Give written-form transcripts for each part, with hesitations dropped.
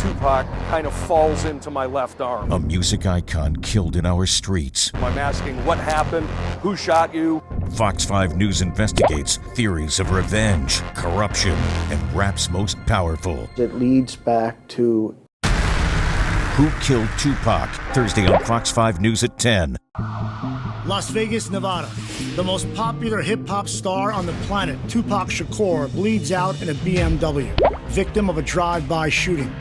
Tupac kind of falls into my left arm. A music icon killed in our streets. I'm asking what happened, who shot you? Fox 5 News investigates theories of revenge, corruption, and rap's most powerful. It leads back to Who Killed Tupac? Thursday on Fox 5 News at 10. Las Vegas, Nevada. The most popular hip-hop star on the planet, Tupac Shakur, bleeds out in a BMW, victim of a drive-by shooting.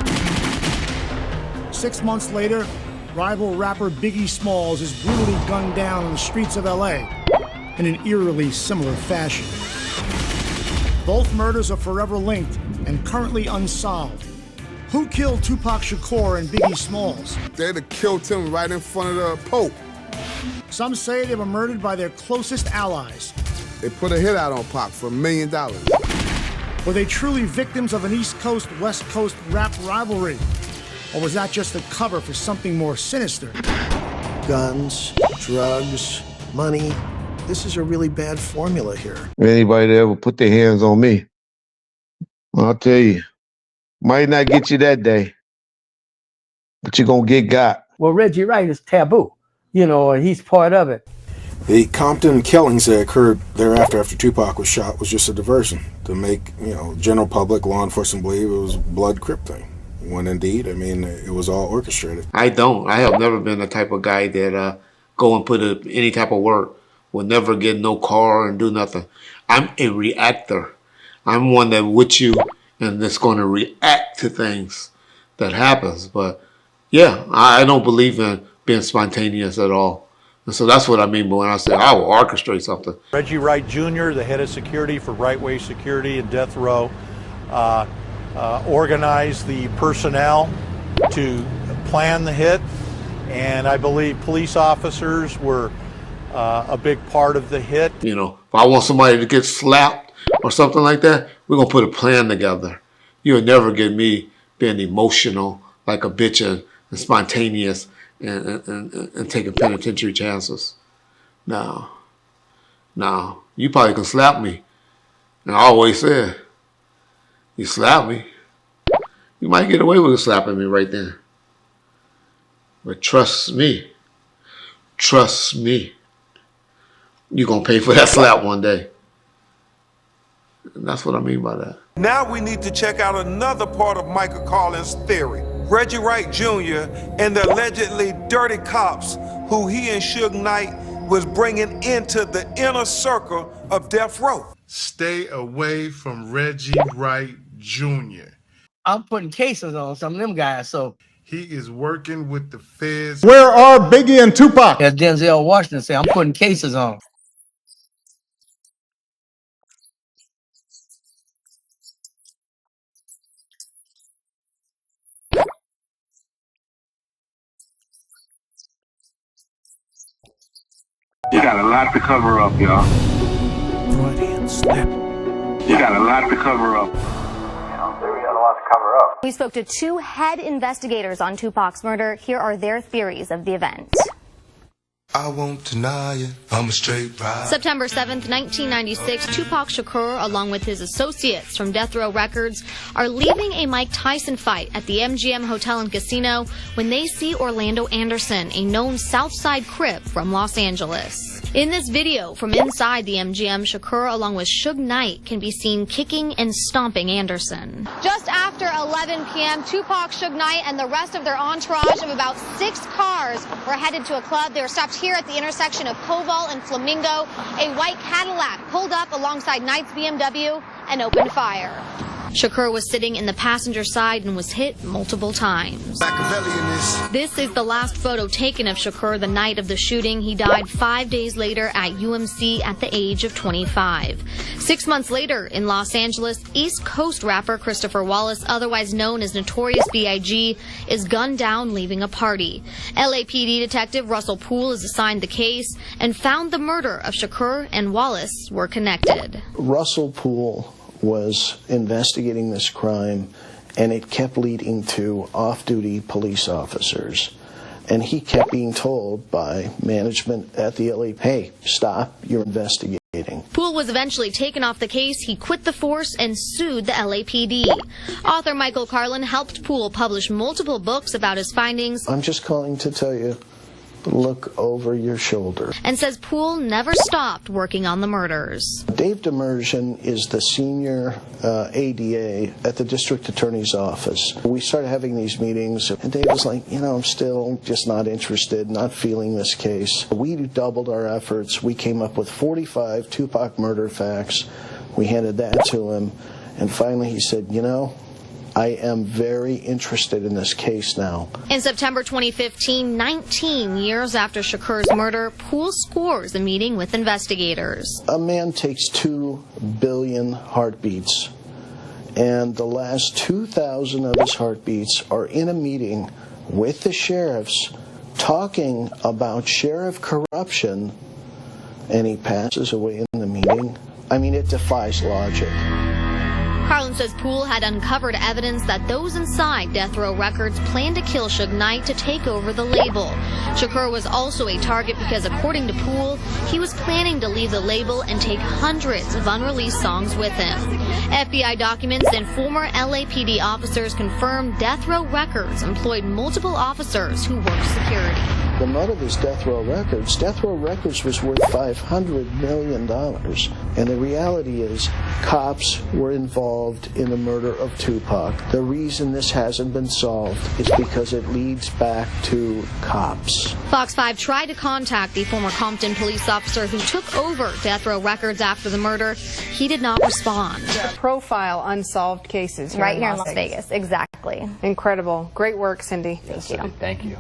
6 months later, rival rapper Biggie Smalls is brutally gunned down on the streets of LA in an eerily similar fashion. Both murders are forever linked and currently unsolved. Who killed Tupac Shakur and Biggie Smalls? They'd have killed him right in front of the Pope. Some say they were murdered by their closest allies. They put a hit out on Pac for $1 million. Were they truly victims of an East Coast, West Coast rap rivalry? Or was that just a cover for something more sinister? guns, drugs, money. This is a really bad formula here. Anybody that ever put their hands on me, I'll tell you, might not get you that day, but you're going to get got. Well, Reggie Wright is taboo, you know, and he's part of it. The Compton killings that occurred thereafter after Tupac was shot was just a diversion to make, you know, general public, law enforcement believe it was a blood crip thing. When indeed, I mean, it was all orchestrated. I have never been the type of guy that go and put any type of work, will never get no car and do nothing. I'm a reactor. I'm one that with you and that's going to react to things that happens. But yeah, I don't believe in being spontaneous at all. And so that's what I mean when I say I will orchestrate something. Reggie Wright Jr., the head of security for Right Way Security and Death Row, organized the personnel to plan the hit, and I believe police officers were a big part of the hit. You know, if I want somebody to get slapped or something like that, we're going to put a plan together. You'll never get me being emotional like a bitch and spontaneous and taking penitentiary chances. No. You probably can slap me. And I always said, you slap me, you might get away with slapping me right then. But trust me, you're going to pay for that slap one day. And that's what I mean by that. Now we need to check out another part of Michael Carlin's theory. Reggie Wright Jr. and the allegedly dirty cops who he and Suge Knight was bringing into the inner circle of death row. Stay away from Reggie Wright Jr. I'm putting cases on some of them guys, so. He is working with the feds. Where are Biggie and Tupac? As Denzel Washington said, I'm putting cases on. You got a lot to cover up, y'all. Freudian slip. You got a lot to cover up. We spoke to two head investigators on Tupac's murder. Here are their theories of the event. I won't deny it, I'm a straight ride. September 7th, 1996, Tupac Shakur, along with his associates from Death Row Records, are leaving a Mike Tyson fight at the MGM Hotel and Casino when they see Orlando Anderson, a known Southside Crip from Los Angeles. In this video from inside the MGM, Shakur, along with Suge Knight, can be seen kicking and stomping Anderson. Just after 11 p.m., Tupac, Suge Knight, and the rest of their entourage of about 6 cars were headed to a club. They were stopped here at the intersection of Koval and Flamingo. A white Cadillac pulled up alongside Knight's BMW and opened fire. Shakur was sitting in the passenger side and was hit multiple times. This is the last photo taken of Shakur the night of the shooting. He died 5 days later at UMC at the age of 25. 6 months later in Los Angeles, East Coast rapper Christopher Wallace, otherwise known as Notorious B.I.G., is gunned down leaving a party. LAPD detective Russell Poole is assigned the case and found the murder of Shakur and Wallace were connected. Russell Poole was investigating this crime, and it kept leading to off-duty police officers. And he kept being told by management at the LA, hey, stop, you're investigating investigating. Poole was eventually taken off the case. He quit the force and sued the LAPD. Author Michael Carlin helped Poole publish multiple books about his findings. I'm just calling to tell you, look over your shoulder. And says Poole never stopped working on the murders. Dave Demersion is the senior ADA at the district attorney's office. We started having these meetings, and Dave was like, I'm still just not interested, not feeling this case. We doubled our efforts. We came up with 45 Tupac murder facts. We handed that to him, and finally he said, I am very interested in this case now. In September 2015, 19 years after Shakur's murder, Poole scores a meeting with investigators. A man takes 2 billion heartbeats, and the last 2,000 of his heartbeats are in a meeting with the sheriffs talking about sheriff corruption, and he passes away in the meeting. I mean, it defies logic. Carlin says Poole had uncovered evidence that those inside Death Row Records planned to kill Suge Knight to take over the label. Shakur was also a target because, according to Poole, he was planning to leave the label and take hundreds of unreleased songs with him. FBI documents and former LAPD officers confirmed Death Row Records employed multiple officers who worked security. The motive is Death Row Records. Death Row Records was worth $500 million. And the reality is, cops were involved in the murder of Tupac. The reason this hasn't been solved is because it leads back to cops. Fox 5 tried to contact the former Compton police officer who took over Death Row Records after the murder. He did not respond. Profile unsolved cases right here in Las Vegas. Exactly. Incredible. Great work, Cindy. Thank you. Thank you.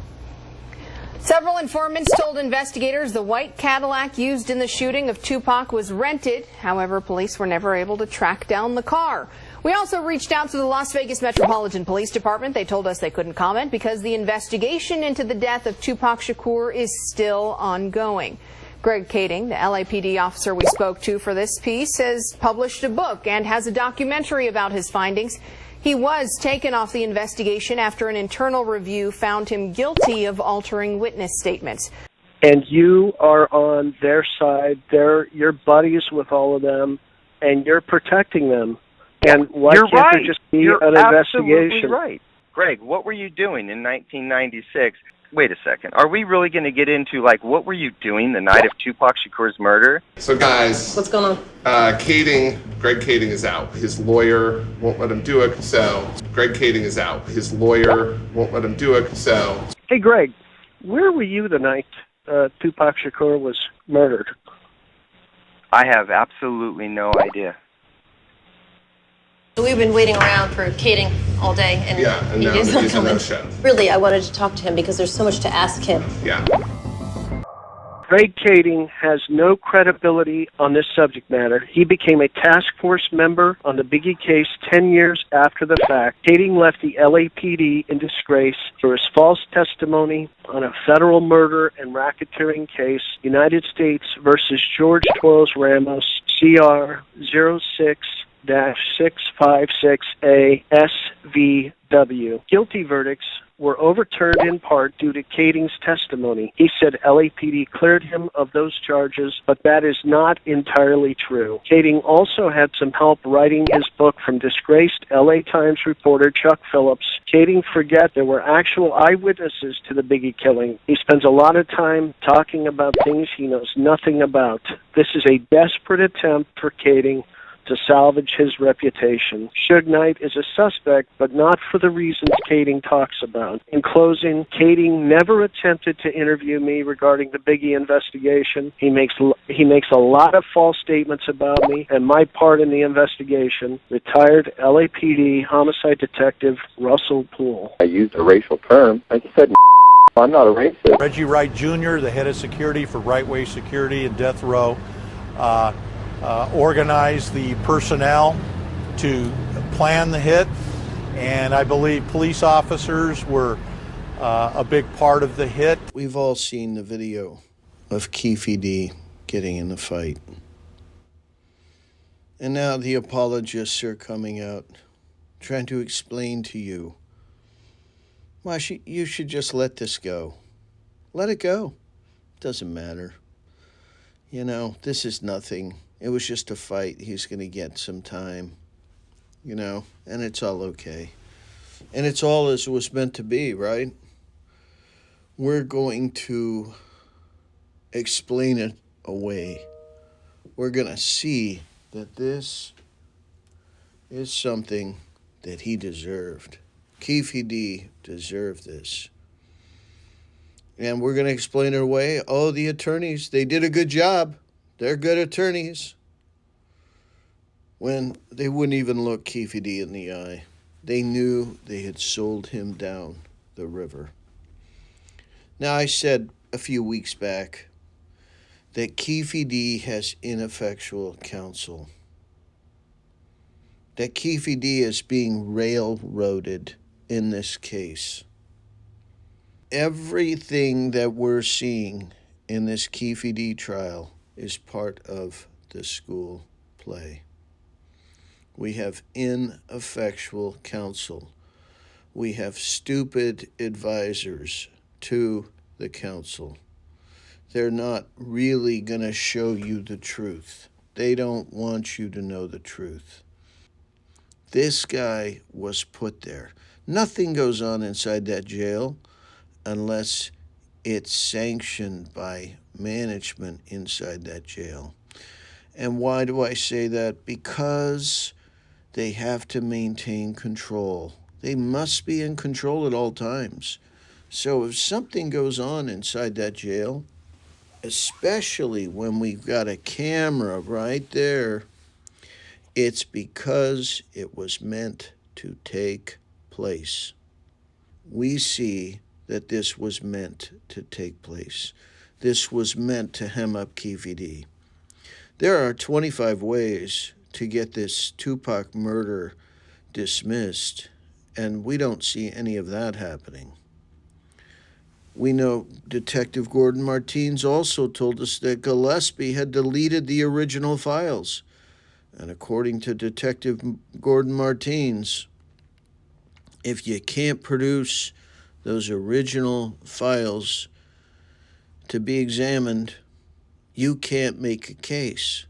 Several informants told investigators the white Cadillac used in the shooting of Tupac was rented. However, police were never able to track down the car. We also reached out to the Las Vegas Metropolitan Police Department. They told us they couldn't comment because the investigation into the death of Tupac Shakur is still ongoing. Greg Kading, the LAPD officer we spoke to for this piece, has published a book and has a documentary about his findings. He was taken off the investigation after an internal review found him guilty of altering witness statements. And you are on their side. You're buddies with all of them, and you're protecting them. And why You're can't right. there just be You're an absolutely investigation? right. Greg, what were you doing in 1996? Wait a second. Are we really going to get into, what were you doing the night of Tupac Shakur's murder? So, guys, what's going on? Greg Kading is out. His lawyer won't let him do it, so Greg Kading is out. His lawyer won't let him do it, so. Hey, Greg, where were you the night Tupac Shakur was murdered? I have absolutely no idea. We've been waiting around for Kading all day, and and now he's not he's a coming. no-show. Really, I wanted to talk to him because there's so much to ask him. Yeah. Greg Kading has no credibility on this subject matter. He became a task force member on the Biggie case 10 years after the fact. Kading left the LAPD in disgrace for his false testimony on a federal murder and racketeering case, United States versus George Torres Ramos, CR 06-656A SVW. Guilty verdicts were overturned in part due to Kading's testimony. He said LAPD cleared him of those charges, but that is not entirely true. Kading also had some help writing his book from disgraced LA Times reporter Chuck Phillips. Kading forget there were actual eyewitnesses to the Biggie killing. He spends a lot of time talking about things he knows nothing about. This is a desperate attempt for Kading to salvage his reputation. Suge Knight is a suspect, but not for the reasons Kading talks about. In closing, Kading never attempted to interview me regarding the Biggie investigation. He makes a lot of false statements about me and my part in the investigation. Retired LAPD homicide detective Russell Poole. I used a racial term. I said, I'm not a racist. Reggie Wright Jr., the head of security for Right Way Security and Death Row, organized the personnel to plan the hit, and I believe police officers were a big part of the hit. We've all seen the video of Keefe getting in the fight. And now the apologists are coming out, trying to explain to you why you should just let this go. Let it go. Doesn't matter. You know, this is nothing. It was just a fight. He's going to get some time, you know, and it's all okay. And it's all as it was meant to be, right? We're going to explain it away. We're going to see that this is something that he deserved. Keefe deserved this. And we're going to explain it away. Oh, the attorneys, they did a good job. They're good attorneys. When they wouldn't even look Keefe in the eye. They knew they had sold him down the river. Now, I said a few weeks back that Keefe has ineffectual counsel. That Keefe is being railroaded in this case. Everything that we're seeing in this Keefe trial is part of the school play. We have ineffectual counsel. We have stupid advisors to the counsel. They're not really going to show you the truth. They don't want you to know the truth. This guy was put there. Nothing goes on inside that jail unless it's sanctioned by management inside that jail. And why do I say that? Because they have to maintain control. They must be in control at all times. So if something goes on inside that jail, especially when we've got a camera right there, it's because it was meant to take place. We see that this was meant to take place. This was meant to hem up Keefe. There are 25 ways to get this Tupac murder dismissed, and we don't see any of that happening. We know Detective Gordon Martins also told us that Gillespie had deleted the original files. And according to Detective Gordon Martins, if you can't produce those original files to be examined, you can't make a case.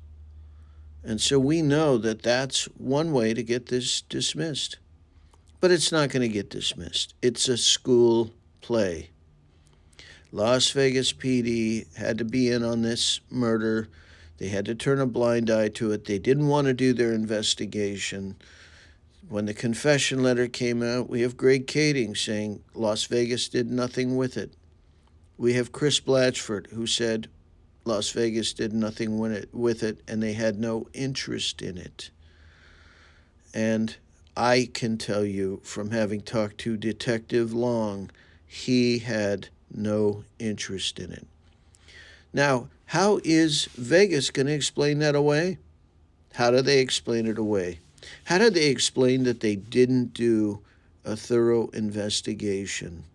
And so we know that that's one way to get this dismissed. But it's not going to get dismissed. It's a school play. Las Vegas PD had to be in on this murder. They had to turn a blind eye to it. They didn't want to do their investigation. When the confession letter came out, we have Greg Kading saying Las Vegas did nothing with it. We have Chris Blatchford, who said Las Vegas did nothing with it, and they had no interest in it. And I can tell you from having talked to Detective Long, he had no interest in it. Now, how is Vegas going to explain that away? How do they explain it away? How do they explain that they didn't do a thorough investigation,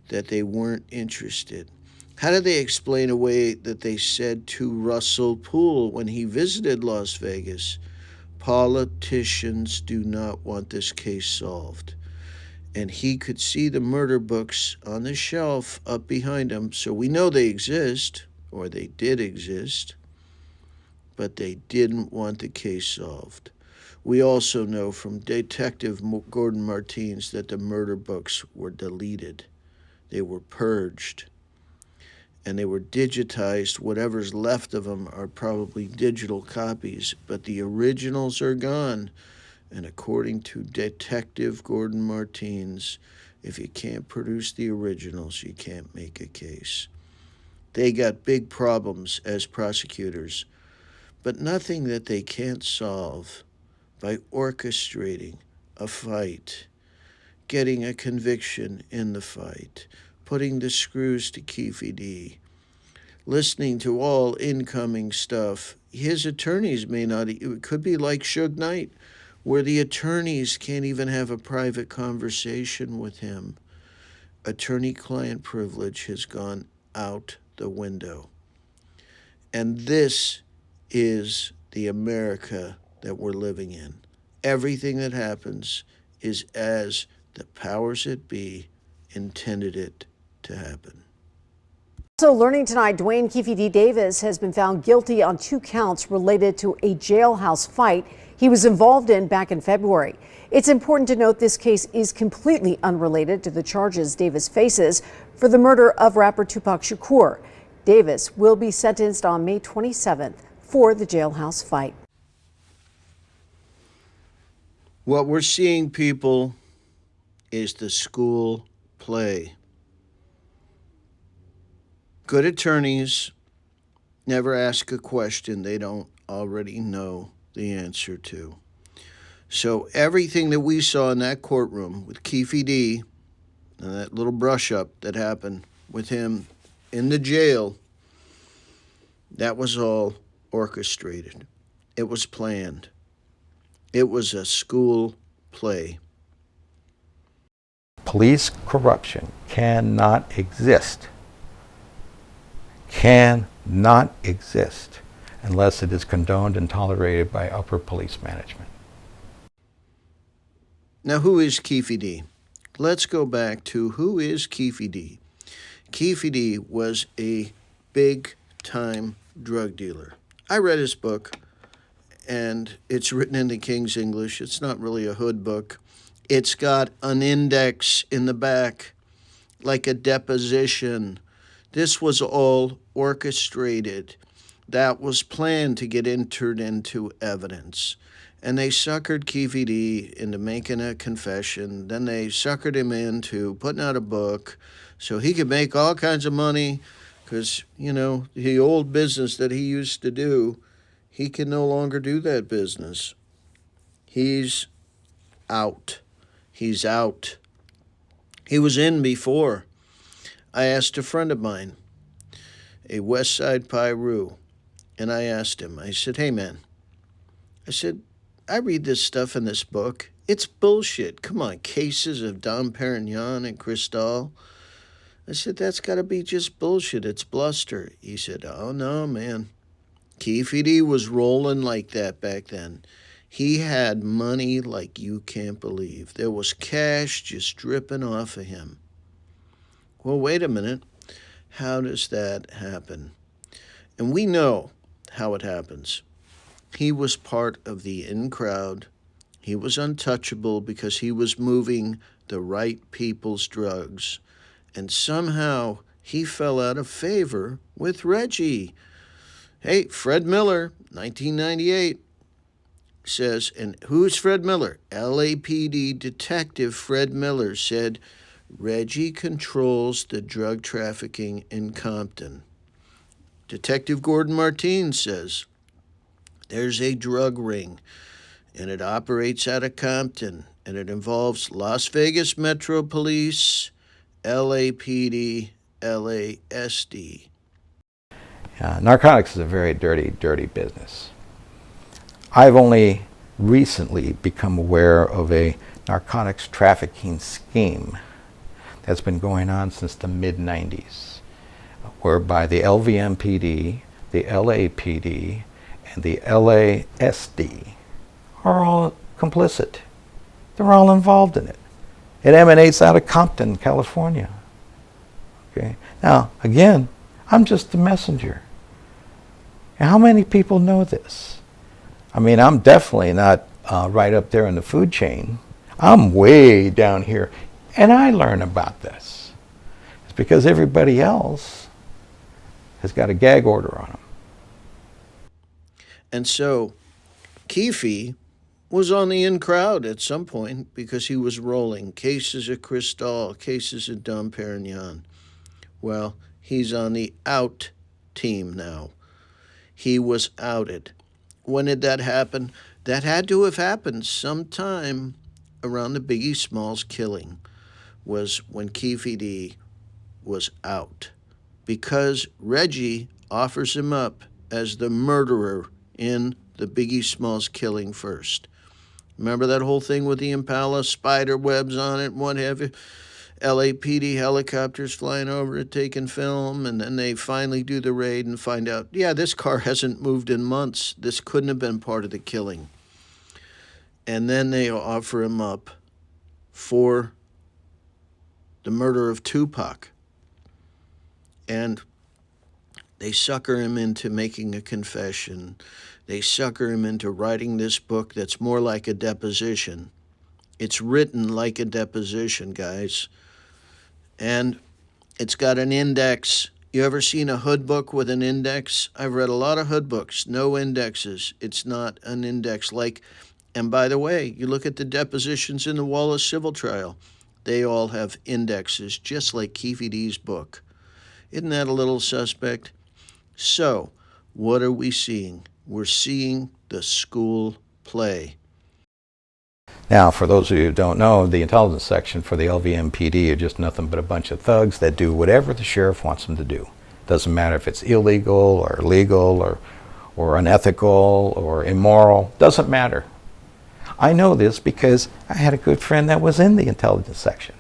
that they weren't interested? How do they explain away that they said to Russell Poole when he visited Las Vegas, politicians do not want this case solved? And he could see the murder books on the shelf up behind him, so we know they exist, or they did exist, but they didn't want the case solved. We also know from Detective Gordon Martins that the murder books were deleted. They were purged, and they were digitized. Whatever's left of them are probably digital copies, but the originals are gone. And according to Detective Gordon Martins, if you can't produce the originals, you can't make a case. They got big problems as prosecutors, but nothing that they can't solve by orchestrating a fight, getting a conviction in the fight, putting the screws to Keefe, listening to all incoming stuff. His attorneys may not, it could be like Suge Knight, where the attorneys can't even have a private conversation with him. Attorney-client privilege has gone out the window. And this is the America that we're living in. Everything that happens is as the powers that be intended it to happen. Also learning tonight, Dwayne Keefe D. Davis has been found guilty on 2 counts related to a jailhouse fight he was involved in back in February. It's important to note this case is completely unrelated to the charges Davis faces for the murder of rapper Tupac Shakur. Davis will be sentenced on May 27th for the jailhouse fight. What we're seeing, people, is the school play. Good attorneys never ask a question they don't already know the answer to. So everything that we saw in that courtroom with Keefe D and that little brush up that happened with him in the jail, that was all orchestrated. It was planned. It was a school play. Police corruption cannot exist unless it is condoned and tolerated by upper police management. Now, who is Keefe D? Let's go back to who is Keefe D. Keefe D was a big-time drug dealer. I read his book, and it's written in the King's English. It's not really a hood book. It's got an index in the back, like a deposition. This was all orchestrated. That was planned to get entered into evidence. And they suckered Keefe D into making a confession. Then they suckered him into putting out a book so he could make all kinds of money because, you know, the old business that he used to do, he can no longer do that business. He's out. He's out. He was in before. I asked a friend of mine, a West Side Pyru, and I asked him, I said, hey, man, I said, I read this stuff in this book. It's bullshit. Come on, cases of Dom Perignon and Cristal. I said, that's got to be just bullshit. It's bluster. He said, oh, no, man. Keefe D was rolling like that back then. He had money like you can't believe. There was cash just dripping off of him. Well, wait a minute. How does that happen? And we know how it happens. He was part of the in crowd. He was untouchable because he was moving the right people's drugs. And somehow he fell out of favor with Reggie. Hey, Fred Miller, 1998, says, and who's Fred Miller? LAPD detective Fred Miller said, Reggie controls the drug trafficking in Compton. Detective Gordon Martin says, there's a drug ring, and it operates out of Compton, and it involves Las Vegas Metro Police, LAPD, LASD. Narcotics is a very dirty, dirty business. I've only recently become aware of a narcotics trafficking scheme that's been going on since the mid-90s, whereby the LVMPD, the LAPD, and the LASD are all complicit. They're all involved in it. It emanates out of Compton, California. Okay. Now, again, I'm just the messenger. And how many people know this? I mean, I'm definitely not right up there in the food chain. I'm way down here, and I learn about this. It's because everybody else has got a gag order on them. And so Keefe was on the in crowd at some point because he was rolling cases of Cristal, cases of Dom Perignon. Well, he's on the out team now. He was outed. When did that happen? That had to have happened sometime around the Biggie Smalls killing, was when Keefe D was out, because Reggie offers him up as the murderer in the Biggie Smalls killing first. Remember that whole thing with the Impala, spider webs on it, and what have you? LAPD helicopters flying over it, taking film, and then they finally do the raid and find out, yeah, this car hasn't moved in months. This couldn't have been part of the killing. And then they offer him up for the murder of Tupac. And They sucker him into making a confession. They sucker him into writing this book that's more like a deposition. It's written like a deposition, guys. And it's got an index. You ever seen a hood book with an index? I've read a lot of hood books, no indexes. It's not an index like, and by the way, you look at the depositions in the Wallace civil trial, they all have indexes, just like Keefe D's book. Isn't that a little suspect? So, what are we seeing? We're seeing the school play. Now, for those of you who don't know, the intelligence section for the LVMPD are just nothing but a bunch of thugs that do whatever the sheriff wants them to do. Doesn't matter if it's illegal or legal or unethical or immoral. Doesn't matter. I know this because I had a good friend that was in the intelligence section,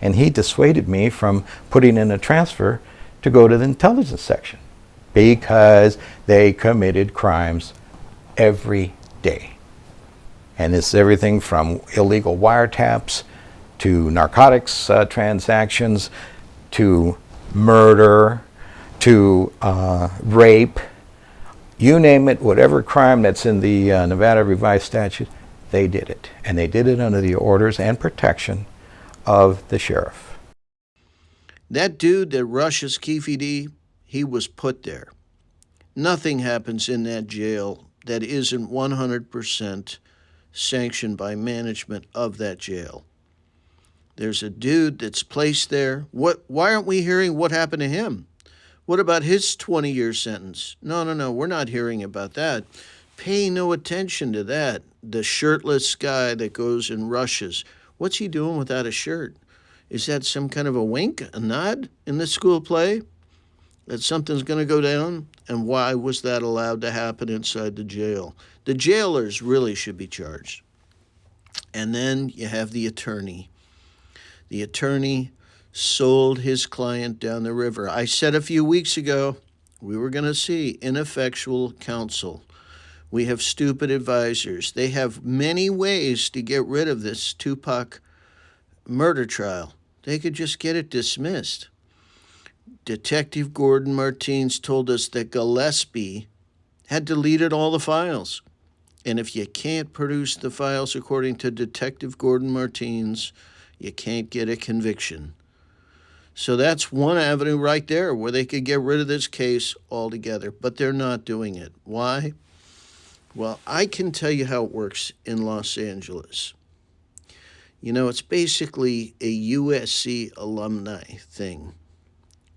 and he dissuaded me from putting in a transfer to go to the intelligence section because they committed crimes every day. And it's everything from illegal wiretaps to narcotics transactions to murder to rape. You name it, whatever crime that's in the Nevada Revised Statute, they did it. And they did it under the orders and protection of the sheriff. That dude that rushes Keefe D, he was put there. Nothing happens in that jail that isn't 100% sanctioned by management of that jail. There's a dude that's placed there. Why aren't we hearing what happened to him? What about his 20-year sentence? No, we're not hearing about that. Pay no attention to that. The shirtless guy that goes and rushes. What's he doing without a shirt? Is that some kind of a wink, a nod in the school play? That something's going to go down? And why was that allowed to happen inside the jail? The jailers really should be charged. And then you have the attorney. The attorney sold his client down the river. I said a few weeks ago, we were going to see ineffectual counsel. We have stupid advisors. They have many ways to get rid of this Tupac murder trial. They could just get it dismissed. Detective Gordon Martins told us that Gillespie had deleted all the files. And if you can't produce the files according to Detective Gordon Martins, you can't get a conviction. So that's one avenue right there where they could get rid of this case altogether, but they're not doing it. Why? Well, I can tell you how it works in Los Angeles. You know, it's basically a USC alumni thing.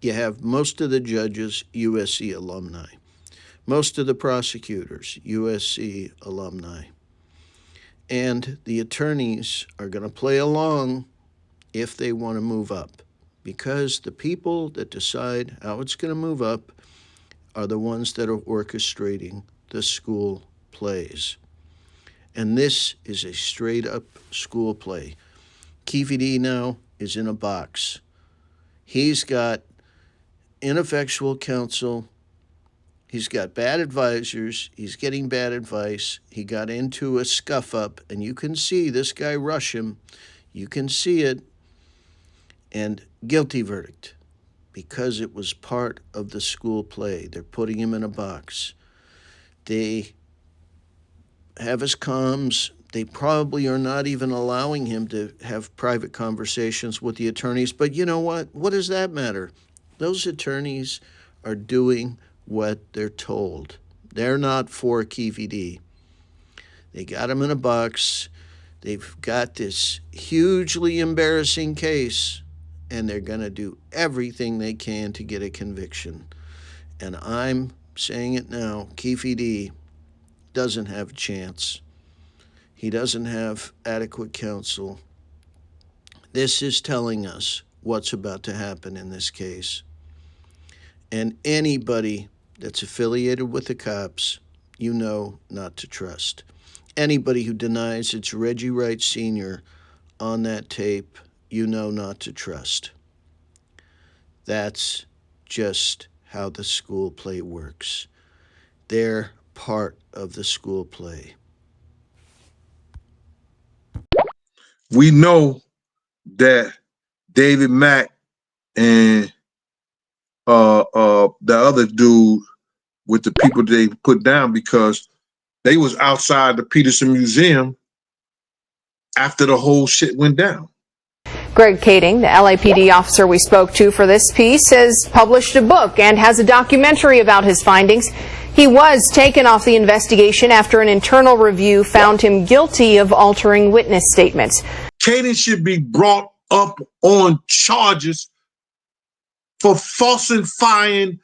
You have most of the judges USC alumni. Most of the prosecutors, USC alumni. And the attorneys are going to play along if they want to move up, because the people that decide how it's going to move up are the ones that are orchestrating the school plays. And this is a straight-up school play. Keefe D now is in a box. He's got ineffectual counsel. He's got bad advisors. He's getting bad advice. He got into a scuff-up, and you can see this guy rush him. You can see it. And guilty verdict, because it was part of the school play. They're putting him in a box. They have his comms. They probably are not even allowing him to have private conversations with the attorneys. But you know what? What does that matter? Those attorneys are doing what they're told. They're not for Keefe D. They got him in a box. They've got this hugely embarrassing case, and they're going to do everything they can to get a conviction. And I'm saying it now, Keefe D doesn't have a chance. He doesn't have adequate counsel. This is telling us what's about to happen in this case. And anybody that's affiliated with the cops, you know not to trust. Anybody who denies it's Reggie Wright Sr. on that tape, you know not to trust. That's just how the school play works. They're part of the school play. We know that David Mack and the other dude with the people they put down because they was outside the Peterson Museum after the whole shit went down. Greg Kading, the LAPD officer we spoke to for this piece, has published a book and has a documentary about his findings. He was taken off the investigation after an internal review found him guilty of altering witness statements. Kading should be brought up on charges for falsifying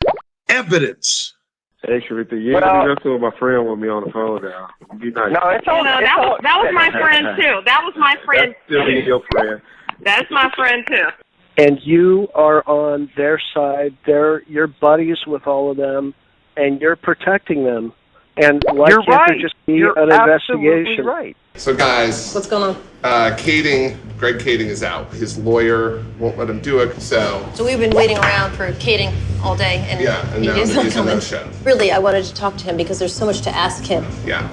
evidence. Hey, Sharita, you ain't messing with my friend with me on the phone now. Be nice. No, it's all, that was my friend too. That was my friend. That's still your friend. That's my friend too. And you are on their side. You're buddies with all of them, and you're protecting them. And why You're can't right. there just be You're an absolutely investigation? right. So guys, What's going on? Greg Kading is out. His lawyer won't let him do it, so So we've been waiting around for Kading all day, and and now he's not he's a coming. no-show. Really, I wanted to talk to him because there's so much to ask him. Yeah.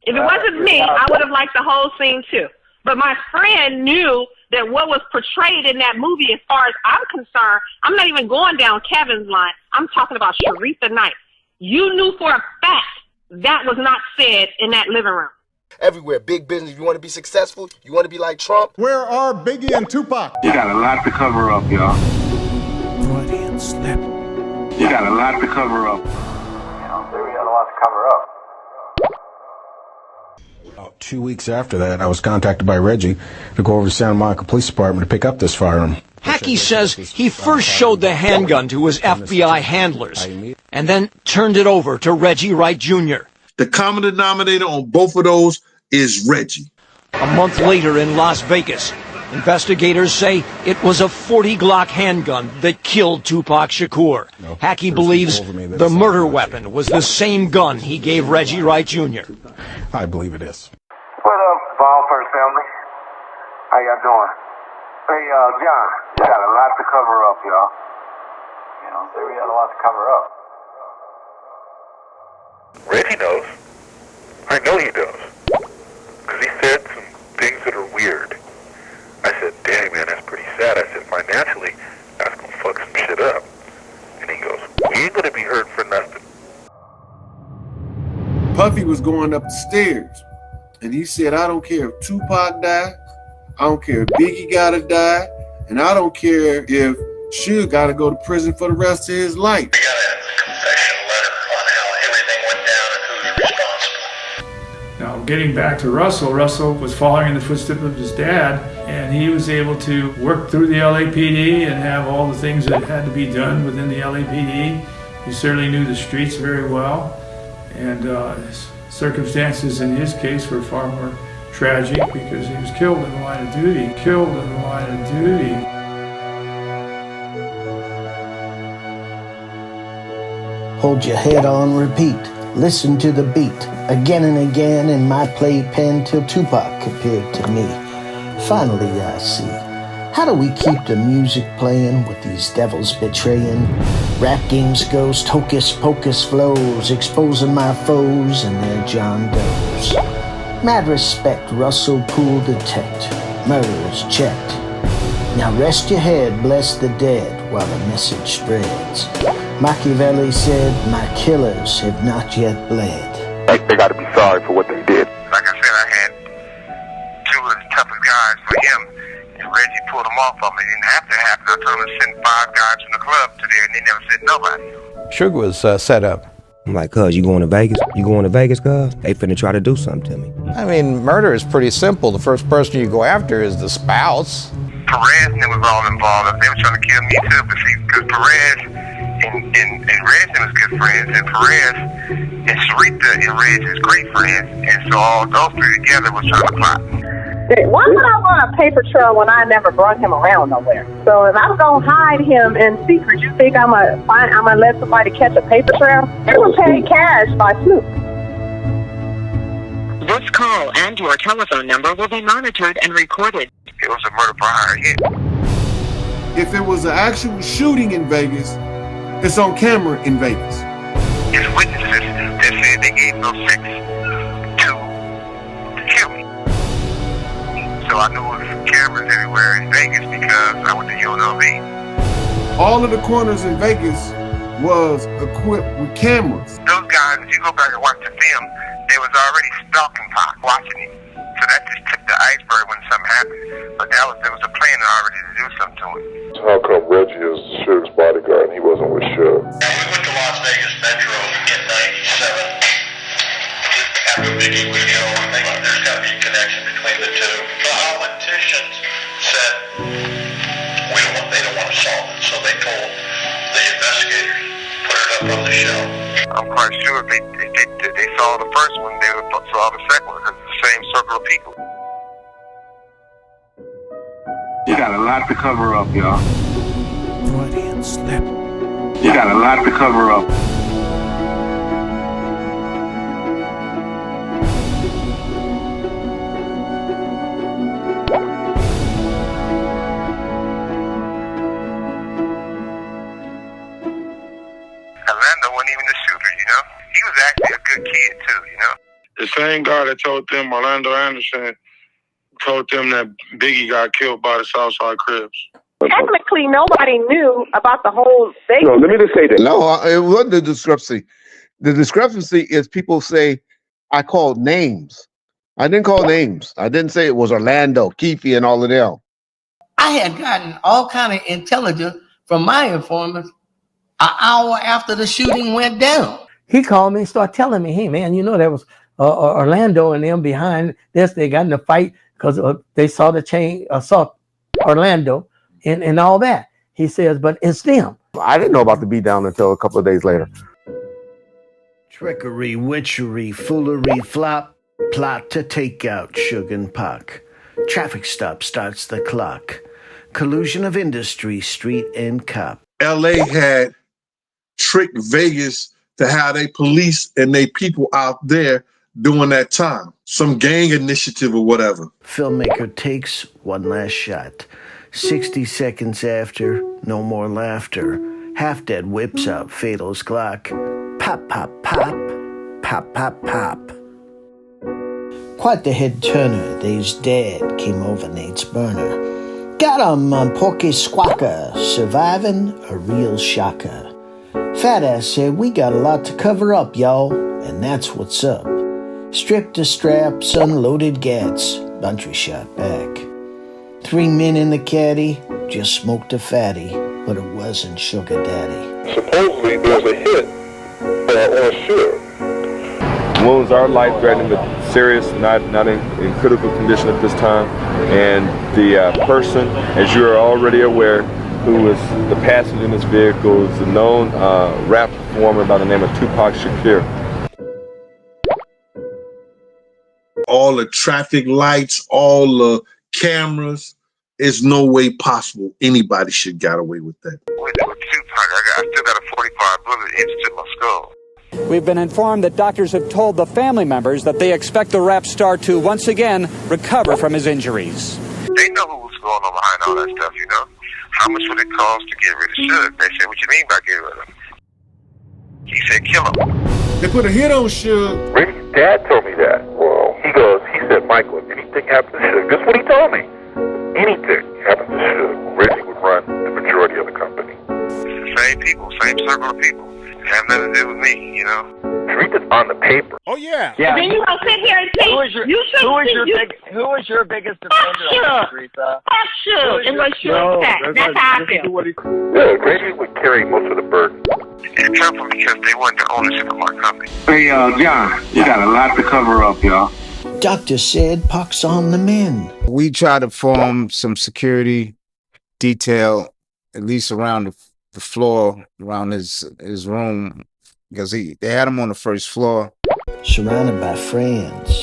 If it wasn't me, I would have liked the whole scene too. But my friend knew that what was portrayed in that movie, as far as I'm concerned, I'm not even going down Kevin's line. I'm talking about Sharitha Knight. You knew for a fact that was not said in that living room. Everywhere, big business. You want to be successful? You want to be like Trump? Where are Biggie and Tupac? You got a lot to cover up, y'all. Freudian slip. You got a lot to cover up. You got a lot to cover up. About 2 weeks after that, I was contacted by Reggie to go over to Santa Monica Police Department to pick up this firearm. Hackey says he first showed the handgun to his FBI handlers and then turned it over to Reggie Wright Jr. The common denominator on both of those is Reggie. A month later in Las Vegas, investigators say it was a .40 Glock handgun that killed Tupac Shakur. Hackey believes the murder weapon was the same gun he gave Reggie Wright Jr. I believe it is. What up, Ballpers family? How y'all doing? Hey, John, you got a lot to cover up, y'all. We got a lot to cover up. Reggie knows. I know he does. Because he said some things that are weird. I said, dang, man, that's pretty sad. I said, financially, that's going to fuck some shit up. And he goes, we ain't going to be hurt for nothing. Puffy was going up the stairs, and he said, I don't care if Tupac died, I don't care if Biggie gotta die, and I don't care if Suge gotta go to prison for the rest of his life. Now, getting back to Russell was following in the footsteps of his dad, and he was able to work through the LAPD and have all the things that had to be done within the LAPD. He certainly knew the streets very well, and circumstances in his case were far more tragic because he was killed in the line of duty. Hold your head on repeat. Listen to the beat again and again in my playpen till Tupac appeared to me. Finally I see. How do we keep the music playing with these devils betraying? Rap games, ghost, hocus pocus flows, exposing my foes and their John Does. Mad respect, Russell Poole detect, murderers checked. Now rest your head, bless the dead while the message spreads. Machiavelli said, my killers have not yet bled. They got to be sorry for what they did. Like I said, I had two of the toughest guys for him, and Reggie pulled them off of me. It didn't have to happen. I told him to send 5 guys from the club to there, and they never sent nobody. Suge was set up. I'm like, cuz, you going to Vegas? You going to Vegas, cuz? They finna try to do something to me. I mean, murder is pretty simple. The first person you go after is the spouse. Perez and them was all involved. They were trying to kill me too, but see, because Perez and Reg was good friends, and Perez and Sharitha and Reg is great friends, and so all those three together was trying to plot. Why would I want a paper trail when I never brought him around nowhere? So if I'm gonna hide him in secret, you think I'm gonna let somebody catch a paper trail? They were paid cash by Snoop. This call and your telephone number will be monitored and recorded. It was a murder for hire hit. If it was an actual shooting in Vegas, it's on camera in Vegas. It's witnesses that said they gave no sex to kill me. So I knew it was cameras everywhere in Vegas because I went to UNLV. All of the corners in Vegas was equipped with cameras. Those guys, if you go back and watch the film, they was already stalking Pac, watching him. So that just tipped the iceberg when something happened. But there was a plan already to do something to him. How come Reggie is Suge's bodyguard and he wasn't with Suge? We went to Las Vegas Metro in '97. After Biggie was killed, I think there's got to be a connection between the two. The politicians said they don't want to solve it, so they told the investigators put it up on the shelf. I'm quite sure they saw the first one, they saw the second one because it's the same circle of people. You got a lot to cover up, y'all. Freudian slip. You got a lot to cover up. Orlando wasn't even the shooter, you know? He was actually a good kid too, you know? The same guy that told them, Orlando Anderson, told them that Biggie got killed by the Southside Crips. Technically, nobody knew about the whole thing. No, let me just say that. No, it wasn't the discrepancy. The discrepancy is people say, I called names. I didn't call names. I didn't say it was Orlando, Keefe, and all of them. I had gotten all kind of intelligence from my informants an hour after the shooting went down. He called me and started telling me, hey, man, you know, there was Orlando and them behind this. They got in a fight because they saw the chain, saw Orlando and all that. He says, but it's them. I didn't know about the beatdown until a couple of days later. Trickery, witchery, foolery, flop, plot to take out Suge and Pac. Traffic stop starts the clock. Collusion of industry, street and cop. LA had tricked Vegas to have their police and their people out there during that time. Some gang initiative or whatever. Filmmaker takes one last shot. 60 seconds after, no more laughter. Half dead whips out Fatal's Glock. Pop, pop, pop. Pop, pop, pop. Quite the head turner. They's dad came over Nate's burner. Got 'em on Porky Squawker. Surviving a real shocker. Fat ass said, we got a lot to cover up, y'all. And that's what's up. Stripped the straps, unloaded gats. Buntry shot back. 3 men in the caddy, just smoked a fatty, but it wasn't Sugar Daddy. Supposedly there's a hit on Suge. Wounds are life-threatening, but serious, not in critical condition at this time. And the person, as you are already aware, who was the passenger in this vehicle, is a known rap performer by the name of Tupac Shakur. All the traffic lights, all the cameras, there's no way possible anybody should got away with that. With Tupac, I still got a 45 bullet hit to my skull. We've been informed that doctors have told the family members that they expect the rap star to once again recover from his injuries. They know who was going on behind all that stuff, you know? How much would it cost to get rid of Suge? They said, what you mean by get rid of him? He said, kill him. They put a hit on Suge. Reggie's dad told me that. Well, he said, Michael, if anything happened to Suge, that's what he told me. Anything happened to Suge, Reggie would run the majority of the company. It's the same people, same circle of people. It have nothing to do with me, you know? Read it on the paper. Oh, yeah. Yeah. Then you gonna sit here and think, who is your biggest defender on the street, Fuck Suge and let Suge attack. That's how I feel. Yeah, Reggie would carry most of the burden. It's tough for me because they want the ownership of my company. Hey, John, you got a lot to cover up, y'all. Doctor said Pac's on the mend. We tried to form some security detail, at least around the floor, around his room, because they had him on the first floor. Surrounded by friends.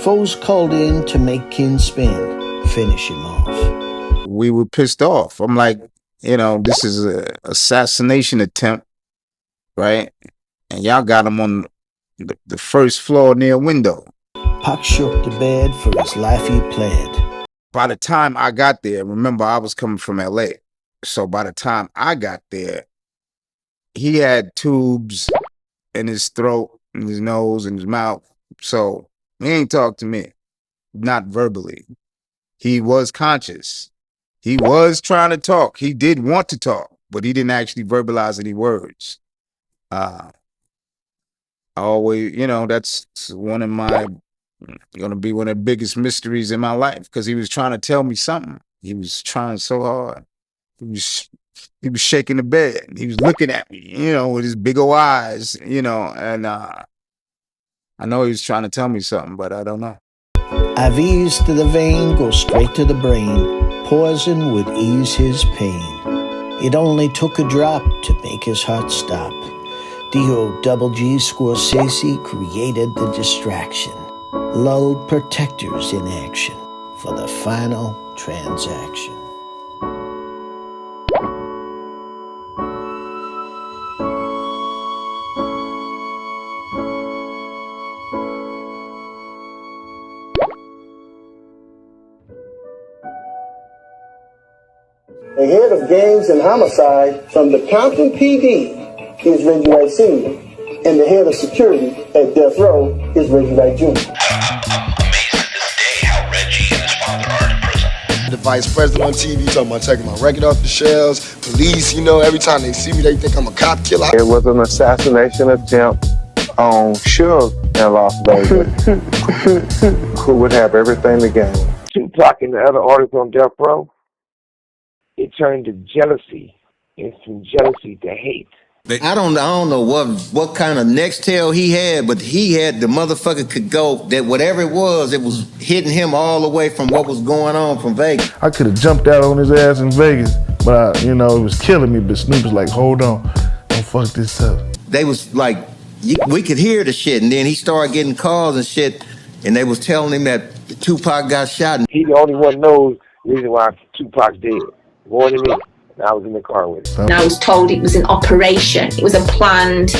Foes called in to make kin spin, finish him off. We were pissed off. I'm like, this is an assassination attempt, right? And y'all got him on the first floor near a window. Pac shook the bed, for his life he pled. By the time I got there, remember I was coming from LA. So by the time I got there, he had tubes in his throat, in his nose, in his mouth. So he ain't talk to me, not verbally. He was conscious. He was trying to talk. He did want to talk, but he didn't actually verbalize any words. I always, that's going to be one of the biggest mysteries in my life, because he was trying to tell me something. He was trying so hard. He was shaking the bed. He was looking at me, with his big old eyes, and I know he was trying to tell me something, but I don't know. IVs to the vein go straight to the brain. Poison would ease his pain. It only took a drop to make his heart stop. D.O.G. Scorsese created the distraction, lulled protectors in action for the final transaction. The head of gangs and homicide from the Compton PD is Reggie Wright Sr. And the head of security at Death Row is Reggie Wright Jr. The vice president on TV talking about taking my record off the shelves. Police, every time they see me, they think I'm a cop killer. It was an assassination attempt on Suge in Las Vegas, who would have everything to gain. Tupac and the other artists on Death Row, it turned to jealousy, and from jealousy to hate. I don't know what kind of nextel he had, but he had the motherfucker could go that whatever it was hitting him all the way from what was going on from Vegas. I could have jumped out on his ass in Vegas, but it was killing me. But Snoop was like, "Hold on, don't fuck this up." They was like, we could hear the shit, and then he started getting calls and shit, and they was telling him that Tupac got shot. And he the only one knows the reason why Tupac's dead, more than me. I was in the car with him. And I was told it was an operation. It was a planned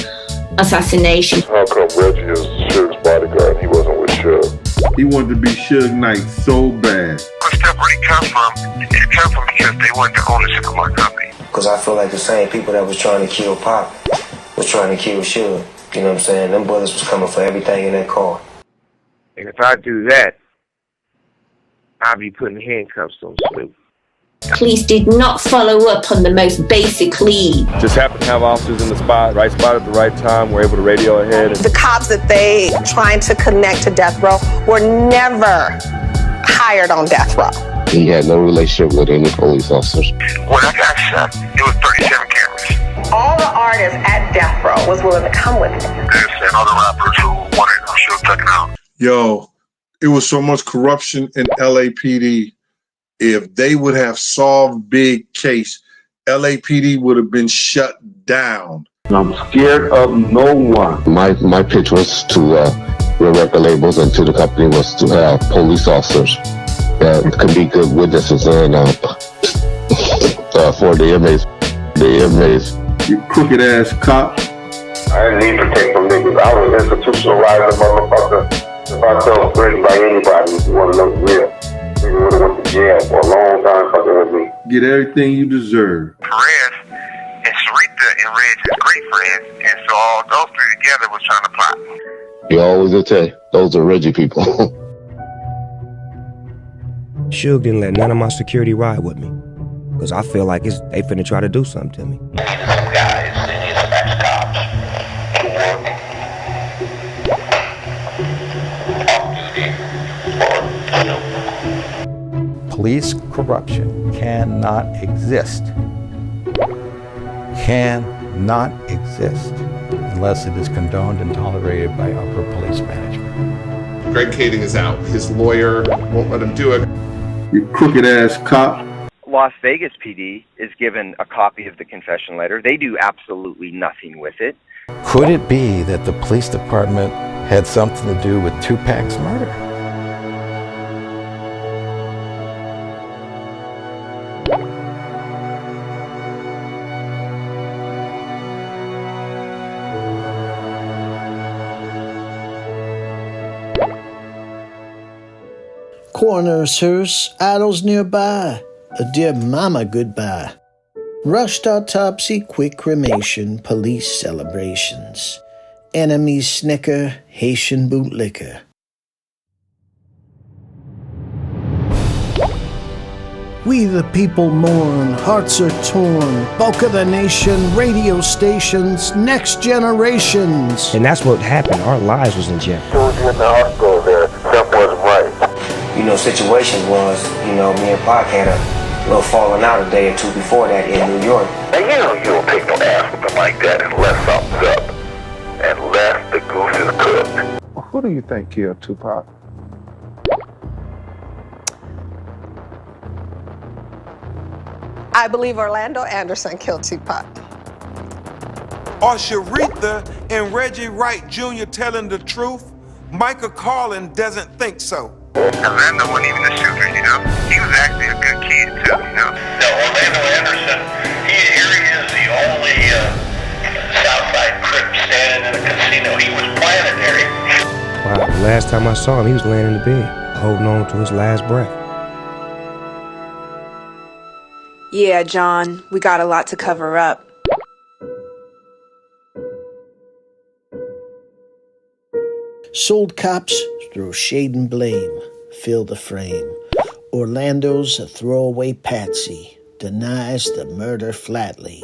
assassination. How come Reggie is Suge's bodyguard and he wasn't with Suge? He wanted to be Suge Knight so bad. Where stuff really come from, it come from because they weren't the ownership of my company. Because I feel like the same people that was trying to kill Pop was trying to kill Suge. You know what I'm saying? Them bullets was coming for everything in that car. And if I do that, I'll be putting handcuffs on Snoop. Police did not follow up on the most basic lead. Just happened to have officers in the right spot at the right time, were able to radio ahead. The cops that they trying to connect to Death Row were never hired on Death Row. He had no relationship with any police officers. When I got shot, it was 37 cameras. All the artists at Death Row was willing to come with me. There's other rappers who wanted Suge taken out. Yo, it was so much corruption in LAPD. If they would have solved big case, LAPD would have been shut down. I'm scared of no one. My pitch was to the record labels and to the company was to have police officers that could be good witnesses and for the inmates. You crooked ass cop. I didn't need to take from niggas. I was institutionalized a motherfucker. If I felt threatened by anybody, if you want to know the real. Nigga would have went to jail for a long time fucking with me. Get everything you deserve. Perez and Sarita and Reg is great friends, and so all those three together was trying to plot. You always will tell you, those are Reggie people. Suge didn't let none of my security ride with me. Because I feel like they finna try to do something to me. Some guys, they need some ex-cops to work off duty for Police corruption cannot exist. Cannot exist unless it is condoned and tolerated by upper police management. Greg Kading is out. His lawyer won't let him do it. You crooked ass cop. Las Vegas PD is given a copy of the confession letter. They do absolutely nothing with it. Could it be that the police department had something to do with Tupac's murder? Coroner's hearse, idols nearby, a dear mama goodbye. Rushed autopsy, quick cremation, police celebrations. Enemies snicker, Haitian bootlicker. We the people mourn, hearts are torn. Bulk of the nation, radio stations, next generations. And that's what happened. Our lives was in jeopardy. Suge in the hospital there, something wasn't right. You know, situation was, me and Pac had a little falling out a day or two before that in New York. Now, you don't take no ass whipping like that unless something's up. Unless the goose is cooked. Who do you think killed Tupac? I believe Orlando Anderson killed Tupac. Are Sharitha and Reggie Wright Jr. telling the truth? Michael Carlin doesn't think so. Orlando wasn't even a shooter, He was actually a good kid, too, No, Orlando Anderson, here he is, the only Southside Crip standing in a casino. He was planetary. Wow, the last time I saw him, he was laying in the bed, holding on to his last breath. Yeah, John, we got a lot to cover up. Sold cops throw shade and blame, fill the frame. Orlando's a throwaway patsy, denies the murder flatly.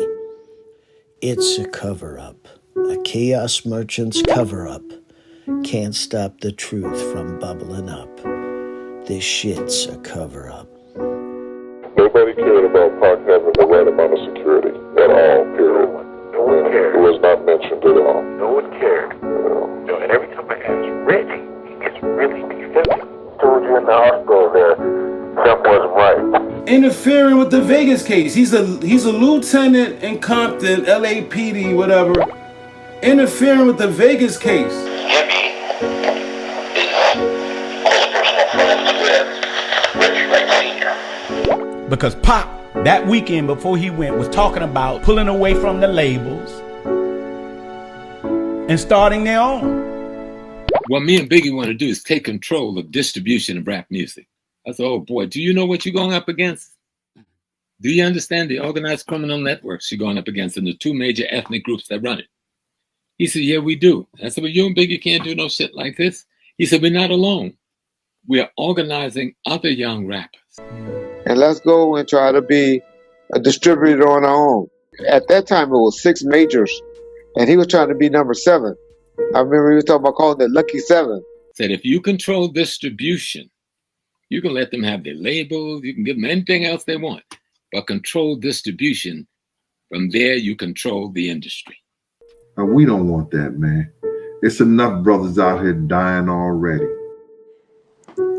It's a cover-up, a chaos merchant's cover-up. Can't stop the truth from bubbling up. This shit's a cover-up. Nobody cared about Pac having the right amount of security at all, period. No one cared. It was not mentioned at all. No one cared. And every time I ask Reggie, he gets really defensive. Suge in the hospital there, something wasn't right. Interfering with the Vegas case. He's a lieutenant in Compton, LAPD, whatever. Interfering with the Vegas case. Jimmy is close personal friends with Reggie Wright Sr. Because Pop, that weekend before he went, was talking about pulling away from the labels and starting their own. What me and Biggie want to do is take control of distribution of rap music. I thought, oh boy, do you know what you're going up against? Do you understand the organized criminal networks you're going up against and the two major ethnic groups that run it? He said, yeah, we do. I said, well, you and Biggie can't do no shit like this. He said, we're not alone. We are organizing other young rappers. And let's go and try to be a distributor on our own. At that time, it was 6 majors, and he was trying to be number 7. I remember he was talking about calling it Lucky 7. Said if you control distribution, you can let them have their labels, you can give them anything else they want, but control distribution. From there, you control the industry. We don't want that, man. It's enough brothers out here dying already.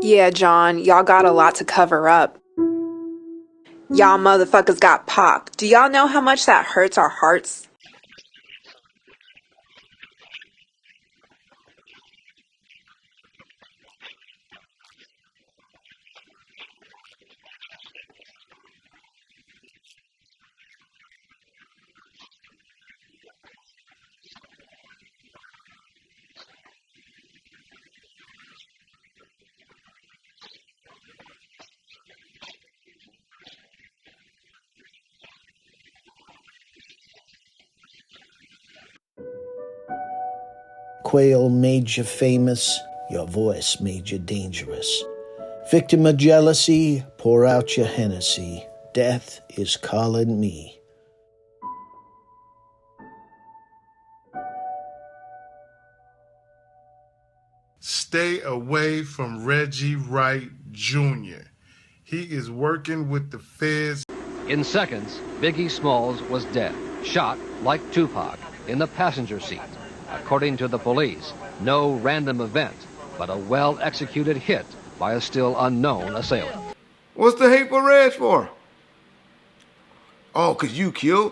Yeah, John, y'all got a lot to cover up. Y'all motherfuckers got Pac. Do y'all know how much that hurts our hearts? Quail made you famous, your voice made you dangerous. Victim of jealousy, pour out your Hennessy. Death is calling me. Stay away from Reggie Wright Jr. He is working with the feds. In seconds, Biggie Smalls was dead, shot like Tupac in the passenger seat. According to the police, no random event, but a well-executed hit by a still unknown assailant. What's the hateful rage for? Oh, cause you killed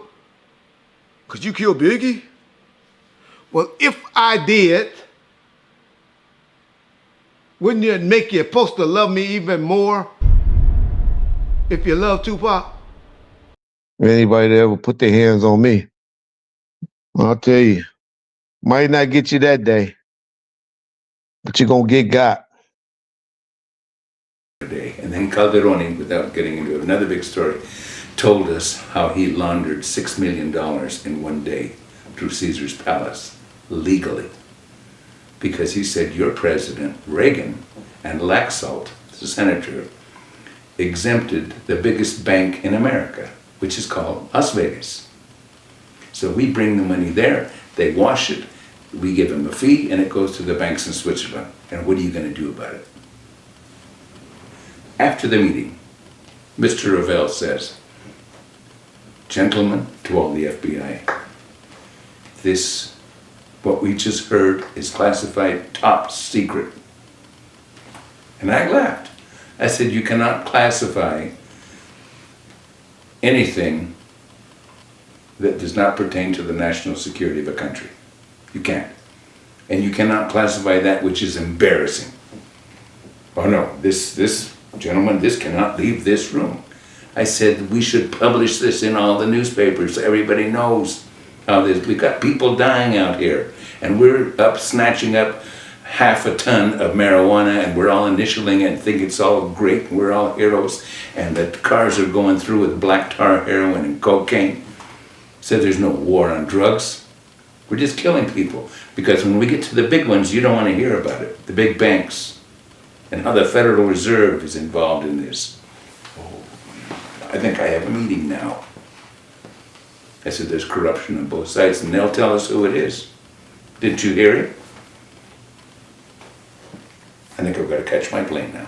Biggie? Well, if I did, wouldn't it make you supposed to love me even more if you love Tupac? Anybody that ever put their hands on me, I'll tell you, might not get you that day, but you're gonna get got. And then Calderoni, without getting into another big story, told us how he laundered $6 million in one day through Caesar's Palace, legally. Because he said, your president, Reagan, and Laxalt, the senator, exempted the biggest bank in America, which is called Las Vegas. So we bring the money there, they wash it, we give them a fee, and it goes to the banks in Switzerland. And what are you going to do about it? After the meeting, Mr. Revelle says, "Gentlemen, to all the FBI, this, what we just heard, is classified top secret." And I laughed. I said, "You cannot classify anything that does not pertain to the national security of a country. You can't. And you cannot classify that which is embarrassing. Oh no, this gentleman, this cannot leave this room." I said, "We should publish this in all the newspapers so everybody knows how this, we've got people dying out here, and we're up snatching up half a ton of marijuana, and we're all initialing it and think it's all great, and we're all heroes, and the cars are going through with black tar heroin and cocaine." Said there's no war on drugs. We're just killing people. Because when we get to the big ones, you don't want to hear about it. The big banks, and how the Federal Reserve is involved in this. Oh, I think I have a meeting now. I said there's corruption on both sides, and they'll tell us who it is. Didn't you hear it? I think I've got to catch my plane now.